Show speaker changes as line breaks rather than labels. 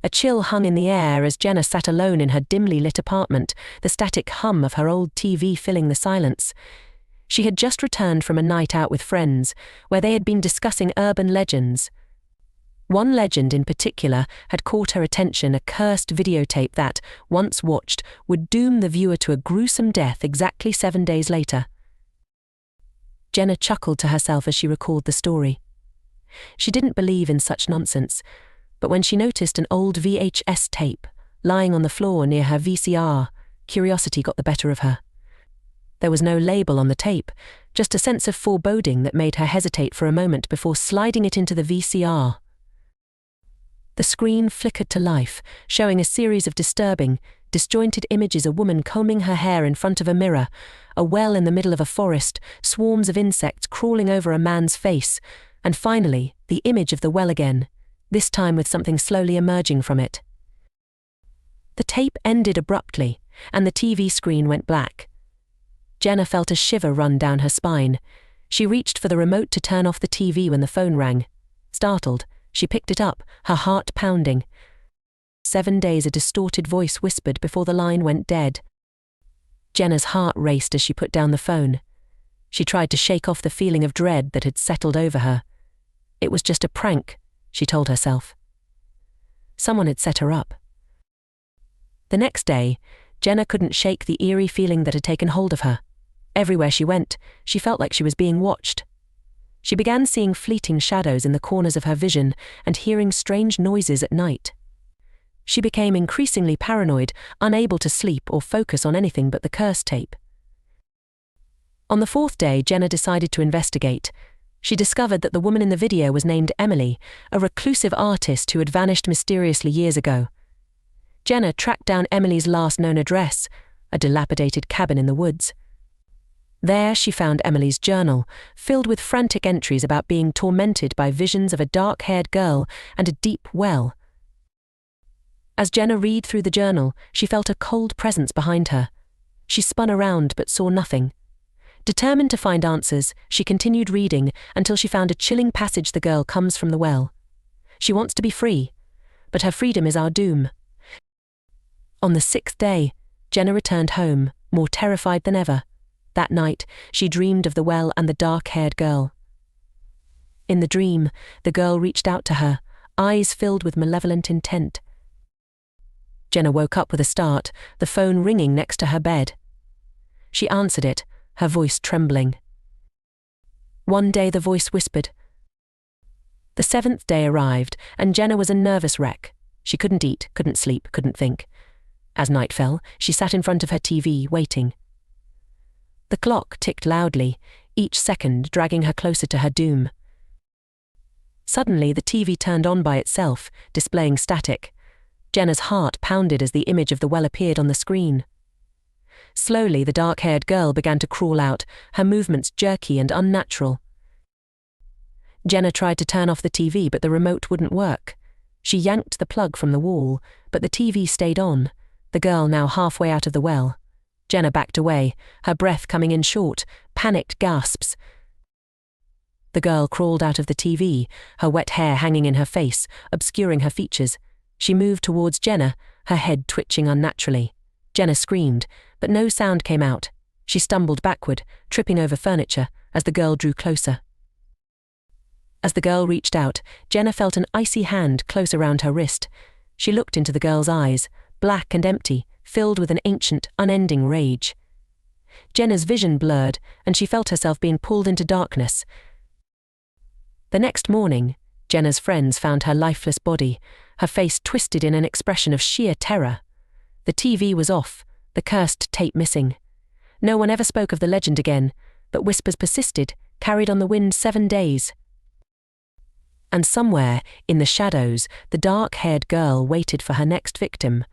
A chill hung in the air as Jenna sat alone in her dimly lit apartment, the static hum of her old TV filling the silence. She had just returned from a night out with friends, where they had been discussing urban legends. One legend in particular had caught her attention, a cursed videotape that, once watched, would doom the viewer to a gruesome death exactly 7 days later. Jenna chuckled to herself as she recalled the story. She didn't believe in such nonsense, but when she noticed an old VHS tape lying on the floor near her VCR, curiosity got the better of her. There was no label on the tape, just a sense of foreboding that made her hesitate for a moment before sliding it into the VCR. The screen flickered to life, showing a series of disturbing, disjointed images: a woman combing her hair in front of a mirror, a well in the middle of a forest, swarms of insects crawling over a man's face, and finally, the image of the well again, this time with something slowly emerging from it. The tape ended abruptly, and the TV screen went black. Jenna felt a shiver run down her spine. She reached for the remote to turn off the TV when the phone rang. Startled, she picked it up, her heart pounding. 7 days, a distorted voice whispered before the line went dead. Jenna's heart raced as she put down the phone. She tried to shake off the feeling of dread that had settled over her. It was just a prank, she told herself. Someone had set her up. The next day, Jenna couldn't shake the eerie feeling that had taken hold of her. Everywhere she went, she felt like she was being watched. She began seeing fleeting shadows in the corners of her vision and hearing strange noises at night. She became increasingly paranoid, unable to sleep or focus on anything but the curse tape. On the 4th day, Jenna decided to investigate. She discovered that the woman in the video was named Emily, a reclusive artist who had vanished mysteriously years ago. Jenna tracked down Emily's last known address, a dilapidated cabin in the woods. There she found Emily's journal, filled with frantic entries about being tormented by visions of a dark-haired girl and a deep well. As Jenna read through the journal, she felt a cold presence behind her. She spun around but saw nothing. Determined to find answers, she continued reading until she found a chilling passage: the girl comes from the well. She wants to be free, but her freedom is our doom. On the 6th day, Jenna returned home, more terrified than ever. That night, she dreamed of the well and the dark-haired girl. In the dream, the girl reached out to her, eyes filled with malevolent intent. Jenna woke up with a start, the phone ringing next to her bed. She answered it, her voice trembling. One day the voice whispered. The 7th day arrived, and Jenna was a nervous wreck. She couldn't eat, couldn't sleep, couldn't think. As night fell, she sat in front of her TV, waiting. The clock ticked loudly, each second dragging her closer to her doom. Suddenly, the TV turned on by itself, displaying static. Jenna's heart pounded as the image of the well appeared on the screen. Slowly, the dark-haired girl began to crawl out, her movements jerky and unnatural. Jenna tried to turn off the TV, but the remote wouldn't work. She yanked the plug from the wall, but the TV stayed on, the girl now halfway out of the well. Jenna backed away, her breath coming in short, panicked gasps. The girl crawled out of the TV, her wet hair hanging in her face, obscuring her features. She moved towards Jenna, her head twitching unnaturally. Jenna screamed, but no sound came out. She stumbled backward, tripping over furniture, as the girl drew closer. As the girl reached out, Jenna felt an icy hand close around her wrist. She looked into the girl's eyes, black and empty, filled with an ancient, unending rage. Jenna's vision blurred, and she felt herself being pulled into darkness. The next morning, Jenna's friends found her lifeless body, her face twisted in an expression of sheer terror. The TV was off, the cursed tape missing. No one ever spoke of the legend again, but whispers persisted, carried on the wind 7 days. And somewhere, in the shadows, the dark-haired girl waited for her next victim,